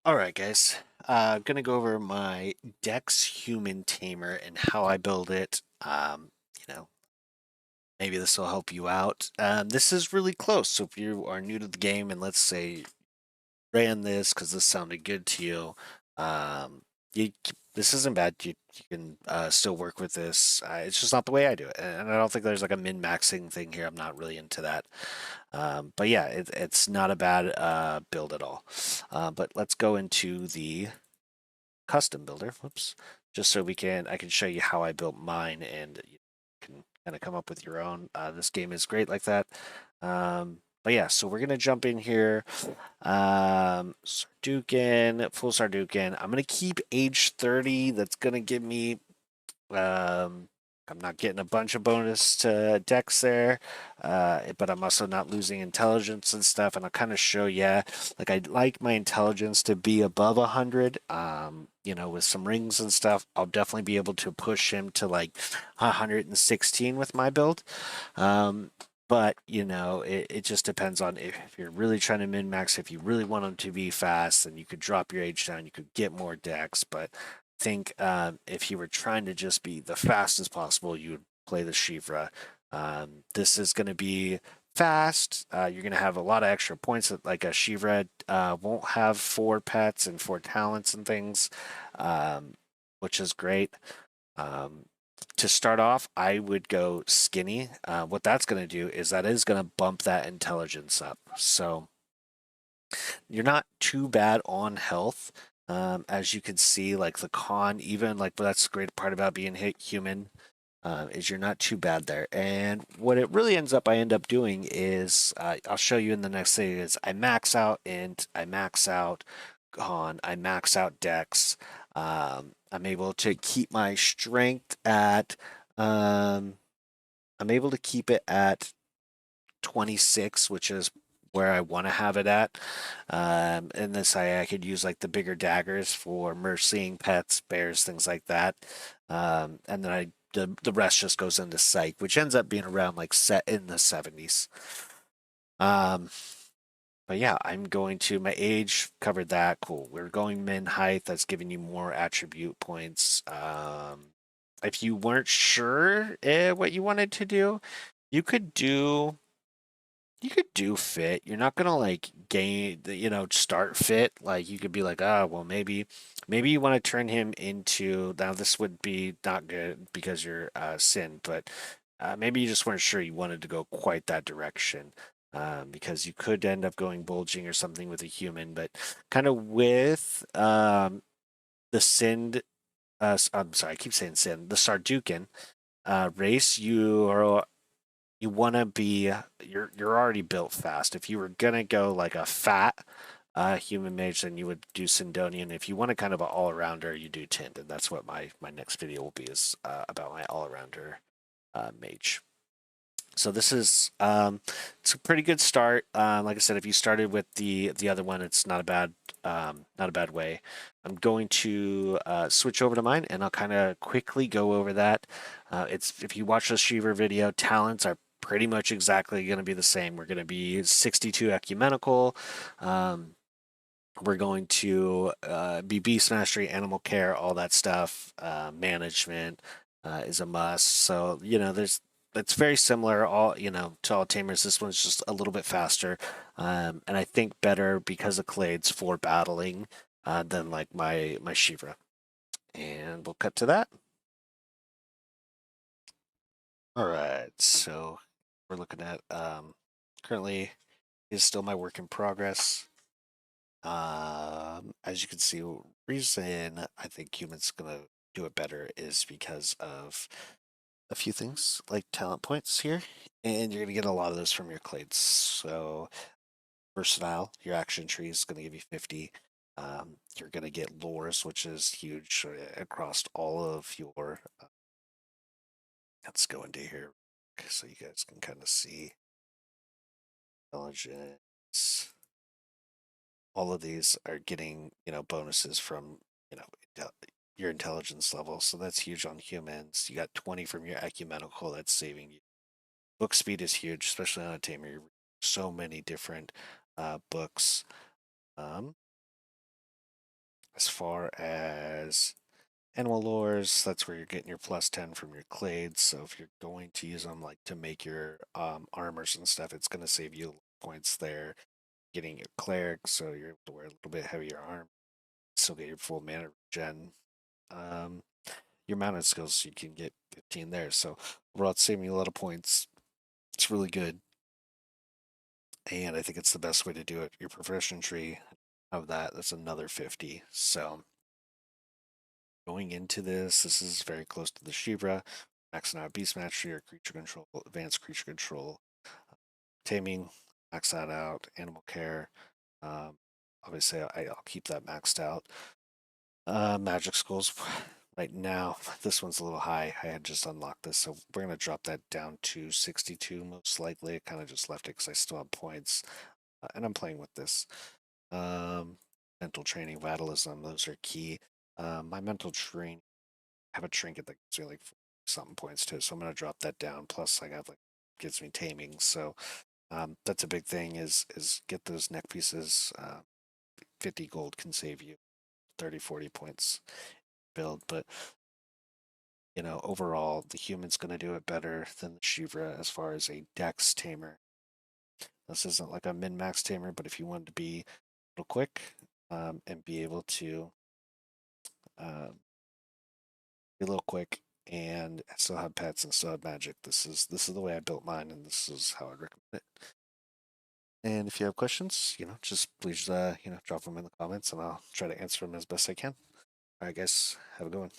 Alright guys, gonna go over my Dex Human Tamer and how I build it. You know, maybe this will help you out. This is really close, so if you are new to the game and let's say you ran this because this sounded good to you, um, you this isn't bad. You can still work with this. It's just not the way I do it, and I don't think there's like a min-maxing thing here. I'm not really into that. But yeah, it's not a bad build at all. But let's go into the custom builder. Whoops. Just so I can show you how I built mine, and you can kind of come up with your own. This game is great like that. But yeah, so we're gonna jump in here. Sardukan, full Sardukan. I'm gonna keep age 30. That's gonna give me um, I'm not getting a bunch of bonus to Dex there, but I'm also not losing intelligence and stuff. And I'll kind of show you, like I'd like my intelligence to be above 100. With some rings and stuff, I'll definitely be able to push him to like 116 with my build. Um, but it just depends on if you're really trying to min max. If you really want him to be fast, then you could drop your age down. You could get more Dex, but think if you were trying to just be the fastest possible, you would play the sheevra. This is going to be fast. You're going to have a lot of extra points that like a sheevra won't have 4 pets and 4 talents and things, which is great. Um, to start off, I would go skinny. What that's going to do is that is going to bump that intelligence up. So you're not too bad on health. As you can see, like the con, even like, but that's the great part about being hit human, is you're not too bad there. And what it really I end up doing is, I'll show you in the next thing is I max out int, I max out con, I max out dex. I'm able to keep my strength at, um, I'm able to keep it at 26, which is where I want to have it at. And this I could use like the bigger daggers for mercying pets, bears, things like that. And then the rest just goes into psych, which ends up being around like set in the 70s. Um, but yeah, I'm going to my age covered that. Cool. We're going min height. That's giving you more attribute points. If you weren't sure what you wanted to do, you could do you could do fit. You're not gonna like gain start fit. Like you could be like, well, maybe you want to turn him into. Now this would be not good because you're sin, but maybe you just weren't sure you wanted to go quite that direction. Because you could end up going bulging or something with a human, but kind of with the sin. I'm sorry, I keep saying sin. The Sardukan race, you want to be you're already built fast. If you were gonna go like a fat human mage, then you would do Sindonian. If you want a kind of an all arounder, you do Tind, and that's what my next video will be is about my all arounder mage. So this is it's a pretty good start. Like I said, if you started with the other one, it's not a bad way. I'm going to switch over to mine, and I'll kind of quickly go over that. It's if you watch the Sheaver video, talents are pretty much exactly going to be the same. We're going to be 62 ecumenical. Um, we're going to be beast mastery, animal care, all that stuff. Management is a must. So there's it's very similar all to all tamers. This one's just a little bit faster, and I think better because of clades for battling than like my sheevra. And we'll cut to that. All right, so we're looking at currently is still my work in progress. As you can see, reason I think humans gonna do it better is because of a few things like talent points here, and you're gonna get a lot of those from your clades. So versatile, your action tree is gonna give you 50. You're gonna get lores, which is huge across all of your. Let's go into here so you guys can kind of see intelligence. All of these are getting bonuses from you know your intelligence level, so that's huge on humans. You got 20 from your ecumenical, that's saving you. Book speed is huge, especially on a tamer. So many different books. um As far as animal lures, that's where you're getting your +10 from your clades. So if you're going to use them like to make your armors and stuff, it's going to save you points there. Getting your cleric, so you're able to wear a little bit heavier arm, still get your full mana regen. Um, your mounted skills, you can get 15 there. So overall, it's saving you a lot of points. It's really good, and I think it's the best way to do it. Your profession tree of that's another 50. So going into this is very close to the sheevra. Maxing out beast mastery or creature control, advanced creature control, taming, max that out, animal care. Um, obviously, I'll keep that maxed out. Magic schools. Right now, this one's a little high. I had just unlocked this, so we're going to drop that down to 62 most likely. I kind of just left it because I still have points, and I'm playing with this. Um, mental training, vitalism, those are key. My mental training, I have a trinket that gives me like something points to it, so I'm going to drop that down. Plus, I got like gives me taming, so that's a big thing. Is get those neck pieces. 50 gold can save you 30, 40 points build, but overall, the human's going to do it better than the sheevra as far as a Dex Tamer. This isn't like a min-max Tamer, but if you want to be a little quick and be able to um, be a little quick and still have pets and still have magic, this is the way I built mine, and this is how I'd recommend it. And if you have questions, just please drop them in the comments, and I'll try to answer them as best I can. All right, guys, have a good one.